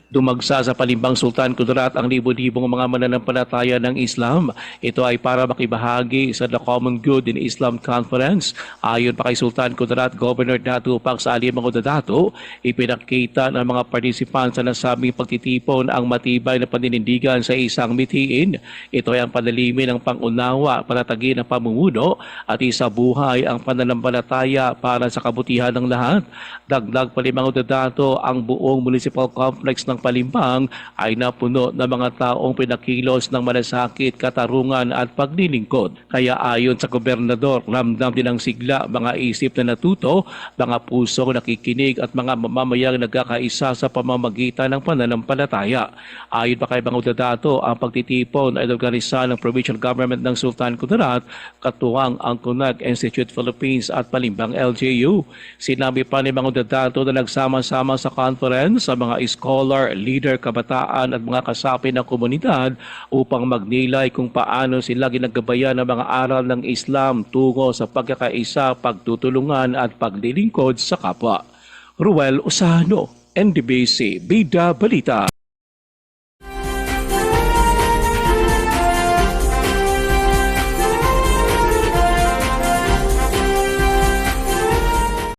Dumagsa sa Palimbang Sultan Kudarat ang libo-libong mga mananampalataya ng Islam. Ito ay para makibahagi sa The Common Good in Islam Conference. Ayon pa kay Sultan Kudarat Governor Datu Pang Salimang Dato, ipinakita ng mga participants sa nasabing pagtitipon ang matibay na paninindigan sa isang mithiin. Ito ay ang panalimin ng pangunawa, patatagin ng pamumuno at isabuhay ang pananampalataya para sa kabutihan ng lahat. Dagdag pa Limang Dato, ang buong municipal complex ng Palimbang ay napuno ng mga taong pinakilos ng malasakit, katarungan at paglilingkod. Kaya ayon sa gobernador, ramdam din ang sigla, mga isip na natuto, mga pusong nakikinig at mga mamamayang nagkakaisa sa pamamagitan ng pananampalataya. Ayon pa kay Dato, ang pagtitipon ay organisa ng provincial government ng Sultan Kudarat, katuwang ang Kunag Institute Philippines at Palimbang LGU. Sinabi pa ni Dato na nagsama-sama sa conference sa mga scholar, leader, kabataan at mga kasapi ng komunidad upang magnilay kung paano sila ginagabayan ng mga aral ng Islam tungo sa pagkakaisa, pagtutulungan at paglilingkod sa kapwa. Ruel Osano, NDBC, Bida Balita.